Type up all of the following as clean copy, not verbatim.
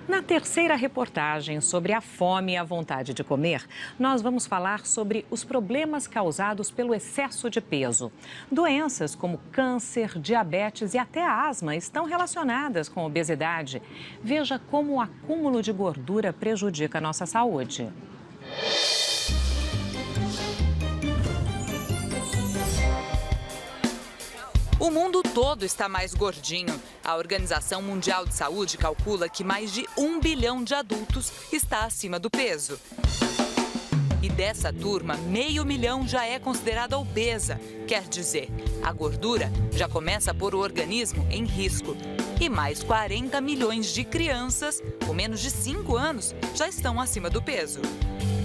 Na terceira reportagem sobre a fome e a vontade de comer, nós vamos falar sobre os problemas causados pelo excesso de peso. Doenças como câncer, diabetes e até asma estão relacionadas com a obesidade. Veja como o acúmulo de gordura prejudica a nossa saúde. O mundo todo está mais gordinho. A Organização Mundial de Saúde calcula que mais de 1 bilhão de adultos está acima do peso. E dessa turma, 500 mil já é considerada obesa. Quer dizer, a gordura já começa a pôr o organismo em risco. E mais 40 milhões de crianças, com menos de 5 anos, já estão acima do peso.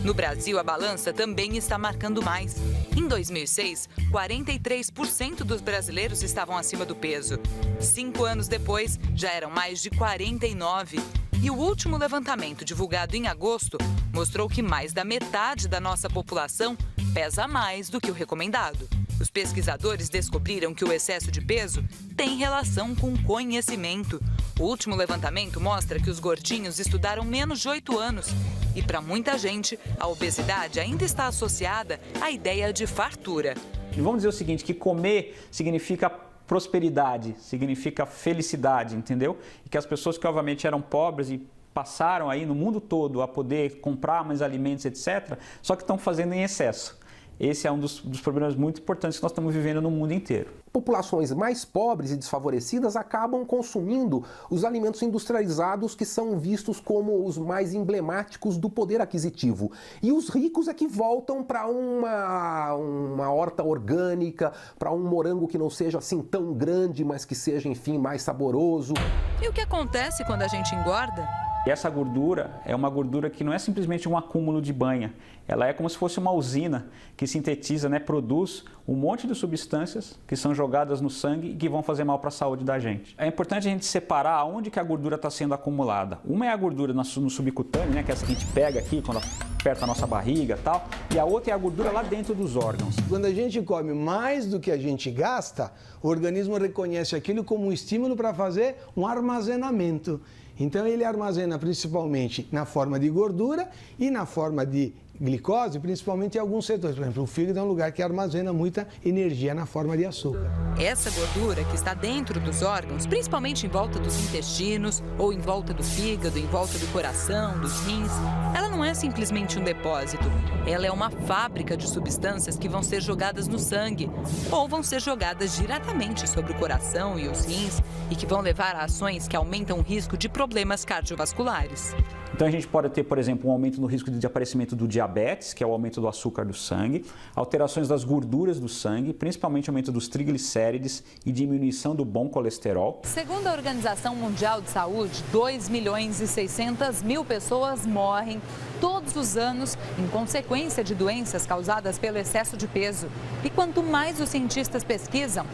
No Brasil, a balança também está marcando mais. Em 2006, 43% dos brasileiros estavam acima do peso. 5 anos depois, já eram mais de 49%. E o último levantamento, divulgado em agosto, mostrou que mais da metade da nossa população pesa mais do que o recomendado. Os pesquisadores descobriram que o excesso de peso tem relação com conhecimento. O último levantamento mostra que os gordinhos estudaram menos de 8 anos. E para muita gente, a obesidade ainda está associada à ideia de fartura. E vamos dizer o seguinte, que comer significa prosperidade, significa felicidade, entendeu? E que as pessoas que obviamente eram pobres e passaram aí no mundo todo a poder comprar mais alimentos, etc., só que estão fazendo em excesso. Esse é um dos problemas muito importantes que nós estamos vivendo no mundo inteiro. Populações mais pobres e desfavorecidas acabam consumindo os alimentos industrializados que são vistos como os mais emblemáticos do poder aquisitivo. E os ricos é que voltam para uma horta orgânica, para um morango que não seja assim tão grande, mas que seja, enfim, mais saboroso. E o que acontece quando a gente engorda? E essa gordura é uma gordura que não é simplesmente um acúmulo de banha, ela é como se fosse uma usina que sintetiza, produz um monte de substâncias que são jogadas no sangue e que vão fazer mal para a saúde da gente. É importante a gente separar aonde que a gordura está sendo acumulada. Uma é a gordura no subcutâneo, que é essa que a gente pega aqui quando aperta a nossa barriga e tal, e a outra é a gordura lá dentro dos órgãos. Quando a gente come mais do que a gente gasta, o organismo reconhece aquilo como um estímulo para fazer um armazenamento. Então ele armazena principalmente na forma de gordura e na forma de glicose, principalmente em alguns setores. Por exemplo, o fígado é um lugar que armazena muita energia na forma de açúcar. Essa gordura que está dentro dos órgãos, principalmente em volta dos intestinos, ou em volta do fígado, em volta do coração, dos rins, ela não é simplesmente um depósito. Ela é uma fábrica de substâncias que vão ser jogadas no sangue, ou vão ser jogadas diretamente sobre o coração e os rins, e que vão levar a ações que aumentam o risco de problemas cardiovasculares. Então a gente pode ter, por exemplo, um aumento no risco de aparecimento do diabetes, que é o aumento do açúcar do sangue, alterações das gorduras do sangue, principalmente aumento dos triglicérides e diminuição do bom colesterol. Segundo a Organização Mundial de Saúde, 2.600.000 pessoas morrem todos os anos em consequência de doenças causadas pelo excesso de peso. E quanto mais os cientistas pesquisam,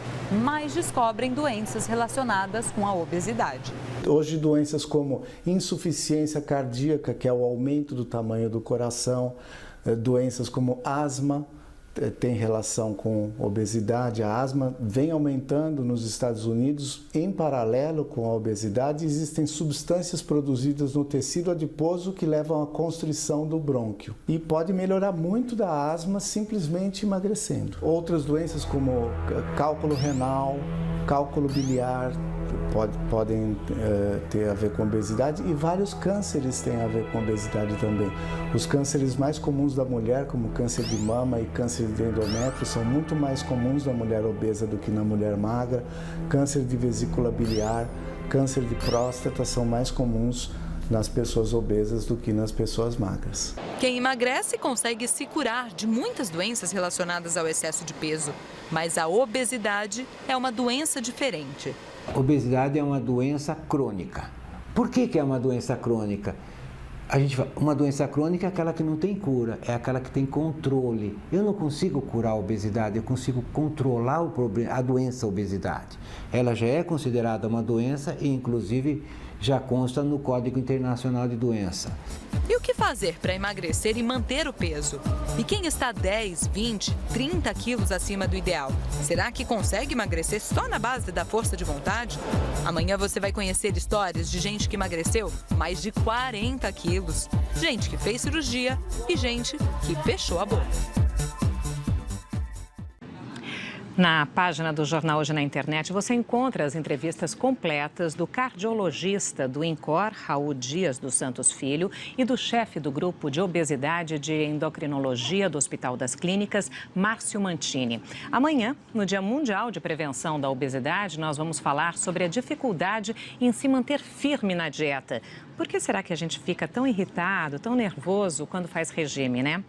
mais descobrem doenças relacionadas com a obesidade. Hoje, doenças como insuficiência cardíaca, que é o aumento do tamanho do coração, doenças como asma, tem relação com obesidade. A asma vem aumentando nos Estados Unidos. Em paralelo com a obesidade, existem substâncias produzidas no tecido adiposo que levam à constrição do brônquio. E pode melhorar muito da asma simplesmente emagrecendo. Outras doenças como cálculo renal, cálculo biliar, podem ter a ver com obesidade, e vários cânceres têm a ver com obesidade também. Os cânceres mais comuns da mulher, como câncer de mama e câncer de endométrio, são muito mais comuns na mulher obesa do que na mulher magra. Câncer de vesícula biliar, câncer de próstata são mais comuns nas pessoas obesas do que nas pessoas magras. Quem emagrece consegue se curar de muitas doenças relacionadas ao excesso de peso, mas a obesidade é uma doença diferente. Obesidade é uma doença crônica. Por que é uma doença crônica? A gente fala, uma doença crônica é aquela que não tem cura, é aquela que tem controle. Eu não consigo curar a obesidade, eu consigo controlar a doença obesidade. Ela já é considerada uma doença e, inclusive, já consta no Código Internacional de Doença. E o que fazer para emagrecer e manter o peso? E quem está 10, 20, 30 quilos acima do ideal? Será que consegue emagrecer só na base da força de vontade? Amanhã você vai conhecer histórias de gente que emagreceu mais de 40 quilos, gente que fez cirurgia e gente que fechou a boca. Na página do Jornal Hoje na Internet, você encontra as entrevistas completas do cardiologista do INCOR, Raul Dias dos Santos Filho, e do chefe do grupo de obesidade de endocrinologia do Hospital das Clínicas, Márcio Mantini. Amanhã, no Dia Mundial de Prevenção da Obesidade, nós vamos falar sobre a dificuldade em se manter firme na dieta. Por que será que a gente fica tão irritado, tão nervoso quando faz regime, né?